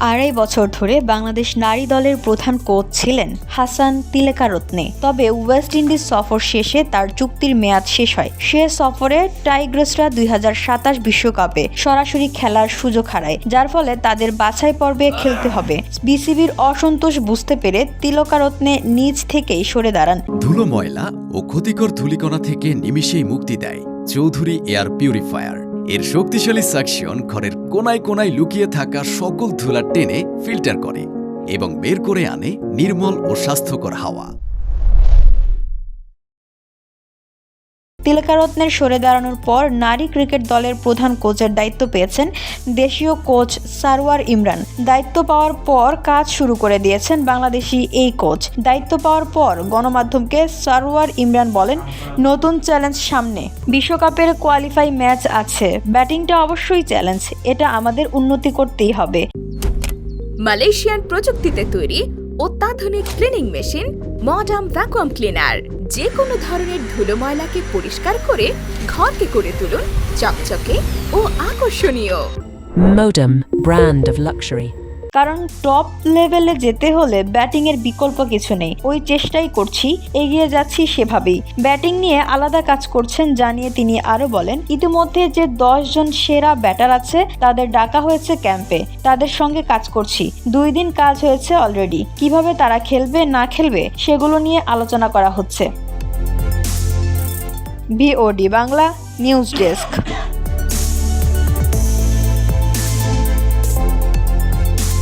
2.5 বছর ধরে বাংলাদেশ নারী দলের প্রধান কোচ ছিলেন হাসান তিলেকারত্নে। তবে ওয়েস্ট ইন্ডিজ সফর শেষে তার চুক্তির মেয়াদ শেষ হয়। সে সফরে টাইগ্রেসরা 2027 বিশ্বকাপে সরাসরি খেলার সুযোগ হারায়, যার ফলে তাদের বাছাই পর্বে খেলতে হবে। বিসিবির অসন্তোষ বুঝতে পেরে তিলেকারত্নে নিজ থেকেই সরে দাঁড়ান। ধুলো, ময়লা ও ক্ষতিকর ধূলিকণা থেকে নিমিষেই মুক্তি দেয় চৌধুরী এয়ার পিউরিফায়ার। এর শক্তিশালী সাকশন ঘরের কোনায় কোনায় লুকিয়ে থাকা সকল ধুলা টেনে ফিল্টার করে এবং বের করে আনে নির্মল ও স্বাস্থ্যকর হাওয়া। তিলেকারত্নের সরে দাঁড়ানোর পর নারী ক্রিকেট দলের প্রধান কোচের দায়িত্ব পেয়েছেন দেশীয় কোচ সারওয়ার ইমরান। দায়িত্ব পাওয়ার পর কাজ শুরু করে দিয়েছেন বাংলাদেশি এই কোচ। দায়িত্ব পাওয়ার পর গণমাধ্যমকে সারওয়ার ইমরান বলেন, নতুন চ্যালেঞ্জ সামনে, বিশ্বকাপের কোয়ালিফাই ম্যাচ আছে, ব্যাটিংটা অবশ্যই চ্যালেঞ্জ, এটা আমাদের উন্নতি করতেই হবে। মালয়েশিয়ান প্রযুক্তিতে তৈরি অত্যাধুনিক cleaning machine modern vacuum cleaner যে কোনো ধরনের ধুলো ময়লাকে পরিষ্কার করে ঘরকে করে তুলুন চকচকে ও আকর্ষণীয়। Modem, brand of luxury. কারণ টপ লেভেলে যেতে হলে ব্যাটিংয়ের বিকল্প কিছু নেই। ওই চেষ্টাই করছি, এগিয়ে যাচ্ছি সেভাবেই। ব্যাটিং নিয়ে আলাদা কাজ করছেন জানিয়ে তিনি আরও বলেন, ইতিমধ্যে যে 10 জন সেরা ব্যাটার আছে তাদের ডাকা হয়েছে ক্যাম্পে, তাদের সঙ্গে কাজ করছি। 2 দিন কাজ হয়েছে অলরেডি। কিভাবে তারা খেলবে না খেলবে সেগুলো নিয়ে আলোচনা করা হচ্ছে। VOD Bangla news desk.